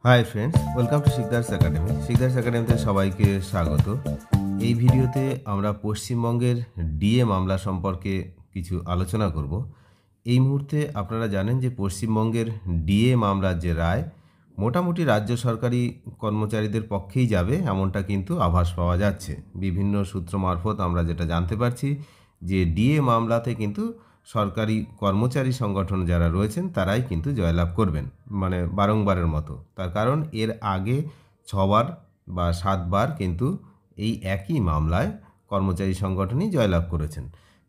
Hi friends, welcome to Sikdar's academy. Sikdar's একাডেমিতে সবাইকে স্বাগত। এই ভিডিওতে আমরা পশ্চিমবঙ্গের ডিএ মামলা সম্পর্কে কিছু আলোচনা করব। এই মুহূর্তে আপনারা জানেন যে পশ্চিমবঙ্গের ডিএ মামলার যে রায় মোটামুটি রাজ্য সরকারি কর্মচারীদের পক্ষেই যাবে, এমনটা কিন্তু আভাস পাওয়া যাচ্ছে। বিভিন্ন সূত্র মারফত আমরা যেটা জানতে পারছি যে ডিএ মামলাতে কিন্তু সরকারি কর্মচারী সংগঠন যারা রয়েছেন তারাই কিন্তু জয়লাভ করবেন, মানে বারংবারের মতো। তার কারণ এর আগে 6বার বা 7বার কিন্তু এই একই মামলায় কর্মচারী সংগঠনই জয়লাভ করেছেন।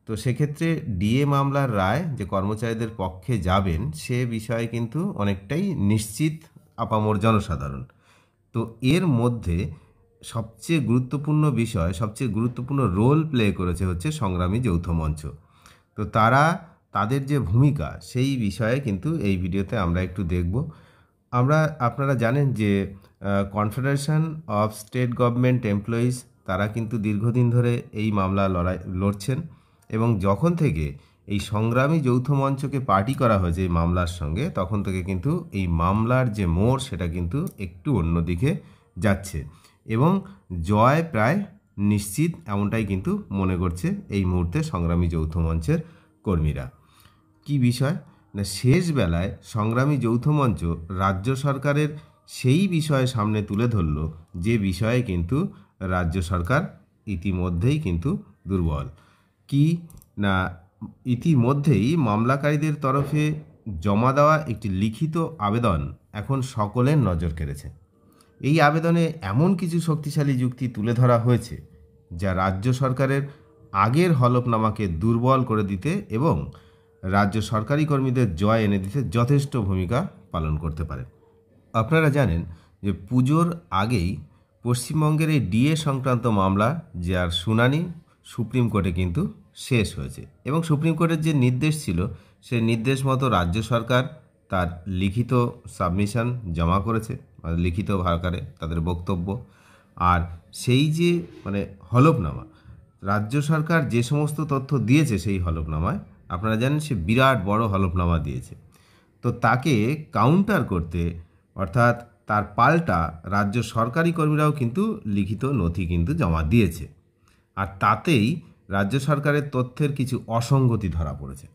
তো সেক্ষেত্রে ডিএ মামলার রায় যে কর্মচারীদের পক্ষে যাবেন সে বিষয়ে কিন্তু অনেকটাই নিশ্চিত আপামর জনসাধারণ। তো এর মধ্যে সবচেয়ে গুরুত্বপূর্ণ বিষয়, সবচেয়ে গুরুত্বপূর্ণ রোল প্লে করেছে হচ্ছে সংগ্রামী যৌথ মঞ্চ। তো তাদের যে ভূমিকা সেই বিষয়ে কিন্তু এই ভিডিওতে আমরা একটু দেখব। আপনারা জানেন যে confederation of state government employees তারা কিন্তু দীর্ঘদিন ধরে এই মামলা লড়ছেন, এবং যখন থেকে এই সংগ্রামী যৌথ মঞ্চকে পার্টি করা হয়েছে এই মামলার সঙ্গে, তখন থেকে কিন্তু এই মামলার যে মোড় সেটা কিন্তু একটু অন্যদিকে যাচ্ছে এবং জয় প্রায় নিশ্চিত, এমনটাই কিন্তু মনে করছে এই মুহূর্তে সংগ্রামী যৌথ মঞ্চের কর্মীরা। কি বিষয় না, শেষ বেলায় সংগ্রামী যৌথ মঞ্চ রাজ্য সরকারের সেই বিষয়ে সামনে তুলে ধরল যে বিষয়ে কিন্তু রাজ্য সরকার ইতিমধ্যেই কিন্তু দুর্বল। কি না, ইতিমধ্যেই মামলাকারীদের তরফে জমা দেওয়া একটি লিখিত আবেদন এখন সকলের নজর কেড়েছে। এই আবেদনে এমন কিছু শক্তিশালী যুক্তি তুলে ধরা হয়েছে যা রাজ্য সরকারের আগের হলফনামাকে দুর্বল করে দিতে এবং রাজ্য সরকারি কর্মীদের জয় এনে দিতে যথেষ্ট ভূমিকা পালন করতে পারে। আপনারা জানেন যে পুজোর আগেই পশ্চিমবঙ্গের এই ডিএ সংক্রান্ত মামলা যার শুনানি সুপ্রিম কোর্টে কিন্তু শেষ হয়েছে, এবং সুপ্রিম কোর্টের যে নির্দেশ ছিল সেই নির্দেশ মতো রাজ্য সরকার তার লিখিত সাবমিশন জমা করেছে, লিখিত আকারে তাদের বক্তব্য। আর সেই যে হলফনামা, রাজ্য সরকার যে সমস্ত তথ্য দিয়েছে সেই হলফনামায়, আপনারা জানেন সে বিরাট বড় হলফনামা দিয়েছে। তো তাকে কাউন্টার করতে, অর্থাৎ তার পাল্টা রাজ্য সরকারি কর্মীরাও কিন্তু লিখিত নথি কিন্তু জমা দিয়েছে। আর তাতেই রাজ্য সরকারের তথ্যের কিছু অসঙ্গতি ধরা পড়েছে।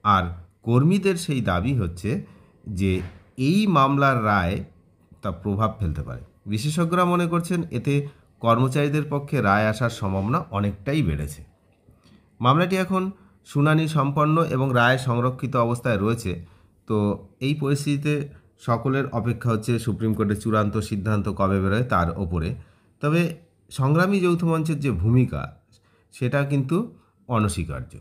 আর কর্মীদের সেই দাবি হচ্ছে যে এই মামলার রায় তা প্রভাব ফেলতে পারে। বিশেষজ্ঞরা মনে করছেন এতে কর্মচারীদের পক্ষে রায় আসার সম্ভাবনা অনেকটাই বেড়েছে। মামলাটি এখন শুনানি সম্পন্ন এবং রায় সংরক্ষিত অবস্থায় রয়েছে। তো এই পরিস্থিতিতে সকলের অপেক্ষা হচ্ছে সুপ্রিম কোর্টের চূড়ান্ত সিদ্ধান্ত কবে বেরোয় তার ওপরে। তবে সংগ্রামী যৌথ মঞ্চের যে ভূমিকা সেটা কিন্তু অনস্বীকার্য।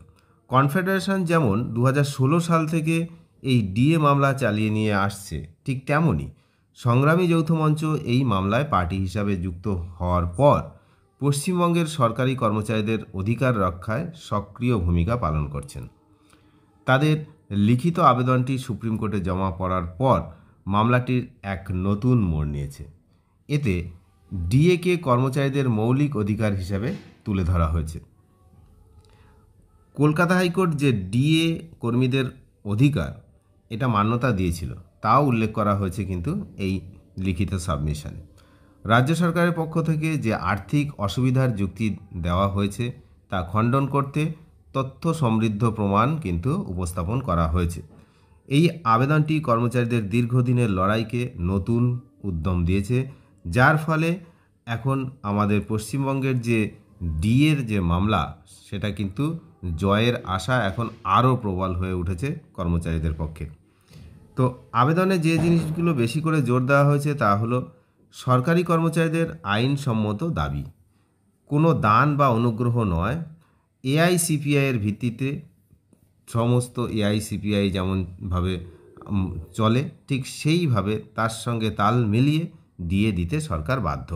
কনফেডারেশন যেমন 2016 সাল থেকে এই ডিএ মামলা চালিয়ে নিয়ে আসছে, ঠিক তেমনই সংগ্রামী যৌথ মঞ্চ এই মামলায় পার্টি হিসাবে যুক্ত হওয়ার পর পশ্চিমবঙ্গের সরকারি কর্মচারীদের অধিকার রক্ষায় সক্রিয় ভূমিকা পালন করছেন। তাদের লিখিত আবেদনটি সুপ্রিম কোর্টে জমা পড়ার পর মামলাটির এক নতুন মোড় নিয়েছে। এতে ডিএকে কর্মচারীদের মৌলিক অধিকার হিসাবে তুলে ধরা হয়েছে। কলকাতা হাইকোর্ট যে ডিএ কর্মীদের অধিকার এটা মান্যতা দিয়েছিল তাও উল্লেখ করা হয়েছে কিন্তু এই লিখিত সাবমিশনে। রাজ্য সরকারের পক্ষ থেকে যে আর্থিক অসুবিধার যুক্তি দেওয়া হয়েছে তা খণ্ডন করতে তথ্য সমৃদ্ধ প্রমাণ কিন্তু উপস্থাপন করা হয়েছে। এই আবেদনটি কর্মচারীদের দীর্ঘদিনের লড়াইকে নতুন উদ্যম দিয়েছে, যার ফলে এখন আমাদের পশ্চিমবঙ্গের যে ডিএর যে মামলা সেটা কিন্তু জয়ের আশা এখন আরও প্রবল হয়ে উঠেছে কর্মচারীদের পক্ষে। তো আবেদনে যে জিনিসগুলো বেশি করে জোর দেওয়া হয়েছে তা হলো সরকারি কর্মচারীদের আইনসম্মত দাবি, কোনো দান বা অনুগ্রহ নয়। এআইসিপিআইয়ের ভিত্তিতে সমস্ত এআইসিপিআই যেমনভাবে চলে ঠিক সেইভাবে তার সঙ্গে তাল মিলিয়ে ডিএ দিতে সরকার বাধ্য।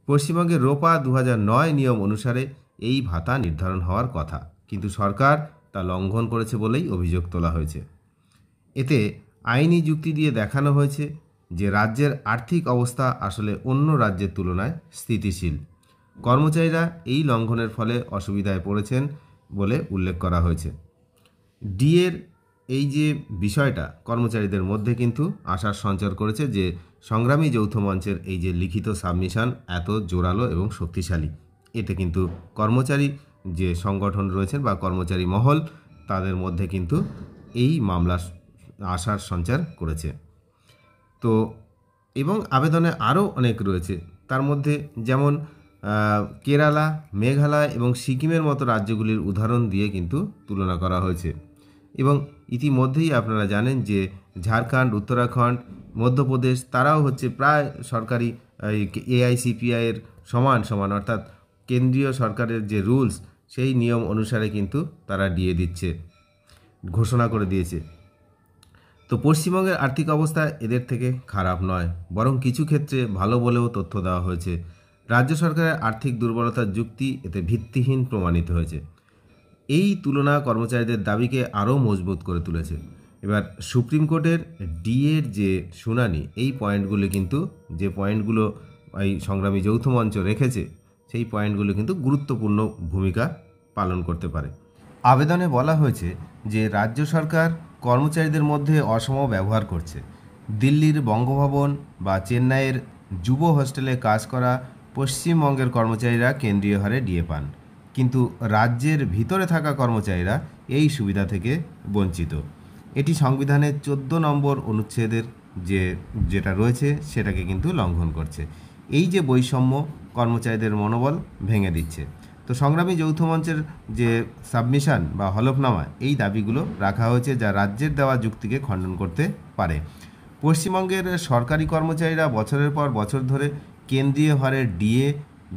পশ্চিমবঙ্গের রোপা 2009 নিয়ম অনুসারে এই ভাতা নির্ধারণ হওয়ার কথা, কিন্তু সরকার তা লঙ্ঘন করেছে বলেই অভিযোগ তোলা হয়েছে। এতে আইনি যুক্তি দিয়ে দেখানো হয়েছে যে রাজ্যের আর্থিক অবস্থা আসলে অন্য রাজ্যের তুলনায় স্থিতিশীল। কর্মচারীরা এই লঙ্ঘনের ফলে অসুবিধায় পড়েছেন বলে উল্লেখ করা হয়েছে। ডিএর এই যে বিষয়টা কর্মচারীদের মধ্যে কিন্তু আশার সঞ্চার করেছে যে সংগ্রামী যৌথ মঞ্চের এই যে লিখিত সাবমিশন এত জোরালো এবং শক্তিশালী, এতে কিন্তু কর্মচারী যে সংগঠন রয়েছেন বা কর্মচারী মহল তাদের মধ্যে কিন্তু এই মামলা আশার সঞ্চার করেছে। তো এবং আবেদনে আরও অনেক রয়েছে, তার মধ্যে যেমন কেরালা, মেঘালয় এবং সিকিমের মতো রাজ্যগুলির উদাহরণ দিয়ে কিন্তু তুলনা করা হয়েছে। এবং ইতিমধ্যেই আপনারা জানেন যে ঝাড়খণ্ড, উত্তরাখণ্ড, মধ্যপ্রদেশ তারাও হচ্ছে প্রায় সরকারি এআইসিপিআইয়ের সমান অর্থাৎ কেন্দ্রীয় সরকারের যে রুলস সেই নিয়ম অনুসারে কিন্তু তারা ডিএ দিচ্ছে, ঘোষণা করে দিয়েছে। তো পশ্চিমবঙ্গের আর্থিক অবস্থা এদের থেকে খারাপ নয়, বরং কিছু ক্ষেত্রে ভালো বলেও তথ্য দেওয়া হয়েছে। রাজ্য সরকারের আর্থিক দুর্বলতার যুক্তি এতে ভিত্তিহীন প্রমাণিত হয়েছে। এই তুলনা কর্মচারীদের দাবিকে আরও মজবুত করে তুলেছে। এবার সুপ্রিম কোর্টের ডিএর যে শুনানি, এই পয়েন্টগুলো কিন্তু যে পয়েন্টগুলো এই সংগ্রামী যৌথ মঞ্চ রেখেছে সেই পয়েন্টগুলো কিন্তু গুরুত্বপূর্ণ ভূমিকা পালন করতে পারে। আবেদনে বলা হয়েছে যে রাজ্য সরকার কর্মচারীদের মধ্যে অসম ব্যবহার করছে। দিল্লির বঙ্গভবন বা চেন্নাইয়ের যুব হোস্টেলে কাজ করা পশ্চিমবঙ্গের কর্মচারীরা কেন্দ্রীয় হারে ডিএ পান, কিন্তু রাজ্যের ভিতরে থাকা কর্মচারীরা এই সুবিধা থেকে বঞ্চিত। এটি সংবিধানের 14 নম্বর অনুচ্ছেদের যেটা রয়েছে সেটাকে কিন্তু লঙ্ঘন করছে। এই যে বৈষম্য কর্মচারীদের মনোবল ভেঙে দিচ্ছে। তো সংগ্রামী যৌথ মঞ্চের যে সাবমিশন বা হলফনামা, এই দাবিগুলো রাখা হয়েছে যা রাজ্যের দেওয়া যুক্তিকে খণ্ডন করতে পারে। পশ্চিমবঙ্গের সরকারি কর্মচারীরা বছরের পর বছর ধরে কেন্দ্রীয় হারে ডিএ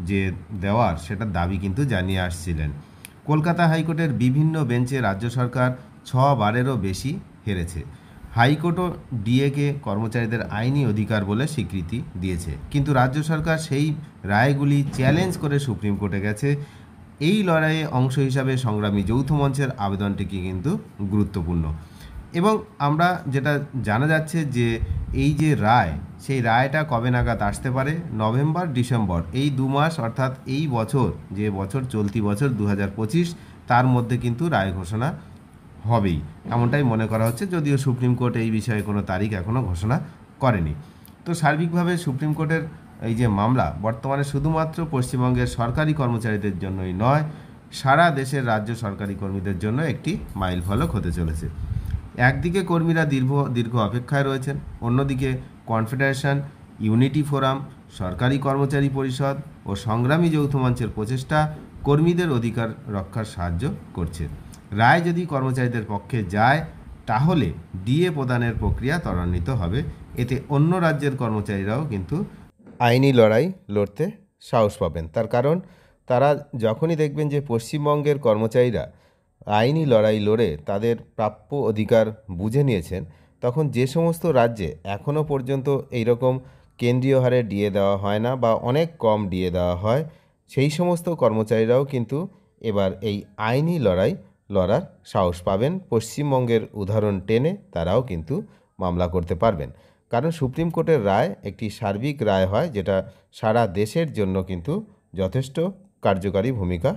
যে দেওয়ার সেটার দাবি কিন্তু জানিয়ে আসছিলেন। কলকাতা হাইকোর্টের বিভিন্ন বেঞ্চে রাজ্য সরকার 6 বারেরও বেশি হেরেছে। হাইকোর্টও ডিএকে কর্মচারীদের আইনি অধিকার বলে স্বীকৃতি দিয়েছে, কিন্তু রাজ্য সরকার সেই রায়গুলি চ্যালেঞ্জ করে সুপ্রিম কোর্টে গেছে। এই লড়াইয়ে অংশ হিসাবে সংগ্রামী যৌথ মঞ্চের আবেদনটিকে কিন্তু গুরুত্বপূর্ণ। এবং আমরা যেটা জানা যাচ্ছে যে এই যে রায়, সেই রায়টা কবে নাগাদ আসতে পারে, নভেম্বর ডিসেম্বর এই 2 মাস, অর্থাৎ এই বছর যে বছর চলতি বছর 2025 তার মধ্যে কিন্তু রায় ঘোষণা হবেই, এমনটাই মনে করা হচ্ছে, যদিও সুপ্রিম কোর্ট এই বিষয়ে কোনো তারিখ এখনও ঘোষণা করেনি। তো সার্বিকভাবে সুপ্রিম কোর্টের এই যে মামলা বর্তমানে শুধুমাত্র পশ্চিমবঙ্গের সরকারি কর্মচারীদের জন্যই নয়, সারা দেশের রাজ্য সরকারি কর্মীদের জন্য একটি মাইলফলক হতে চলেছে। একদিকে কর্মীরা দীর্ঘ অপেক্ষায় রয়েছেন, অন্যদিকে কনফেডারেশন, ইউনিটি ফোরাম, সরকারি কর্মচারী পরিষদ ও সংগ্রামী যৌথ মঞ্চের প্রচেষ্টা কর্মীদের অধিকার রক্ষার সাহায্য করছে। রায় যদি কর্মচারীদের পক্ষে যায় তাহলে ডিএ প্রদানের প্রক্রিয়া ত্বরান্বিত হবে। এতে অন্য রাজ্যের কর্মচারীরাও কিন্তু আইনি লড়াই লড়তে সাহস পাবেন। তার কারণ তারা যখনই দেখবেন যে পশ্চিমবঙ্গের কর্মচারীরা আইনি লড়াই লড়ে তাদের প্রাপ্য অধিকার বুঝে নিয়েছেন, তখন যে সমস্ত রাজ্যে এখনও পর্যন্ত এইরকম কেন্দ্রীয় হারে ডিএ দেওয়া হয় না বা অনেক কম ডিএ দেওয়া হয়, সেই সমস্ত কর্মচারীরাও কিন্তু এবার এই আইনি লড়াই লড়ার সাহস পাবেন। পশ্চিমবঙ্গের উদাহরণ টেনে তারাও কিন্তু মামলা করতে পারবেন, কারণ সুপ্রিম কোর্টের রায় একটি সার্বিক রায় হয়, যেটা সারা দেশের জন্য কিন্তু যথেষ্ট কার্যকারী ভূমিকা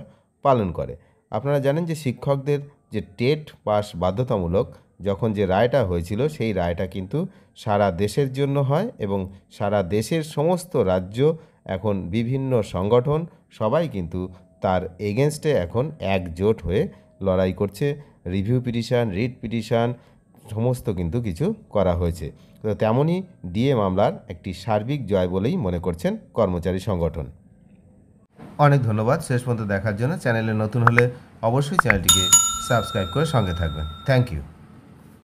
পালন করে। আপনারা জানেন যে শিক্ষকদের যে টেট পাস বাধ্যতামূলক, যখন যে রায়টা হয়েছিল সেই রায়টা কিন্তু সারা দেশের জন্য হয় এবং সারা দেশের সমস্ত রাজ্য, এখন বিভিন্ন সংগঠন সবাই কিন্তু তার এগেনস্টে এখন একজোট হয়ে লড়াই করছে। রিভিউ পিটিশন, রিট পিটিশন সমস্ত কিন্তু কিছু করা হয়েছে। তো তেমনই ডিএ মামলার একটি সার্বিক জয় বলেই মনে করছেন কর্মচারী সংগঠন। অনেক ধন্যবাদ শেষ পর্যন্ত দেখার জন্য। চ্যানেলে নতুন হলে অবশ্যই চ্যানেলটিকে সাবস্ক্রাইব করে সঙ্গে থাকবেন। Thank you.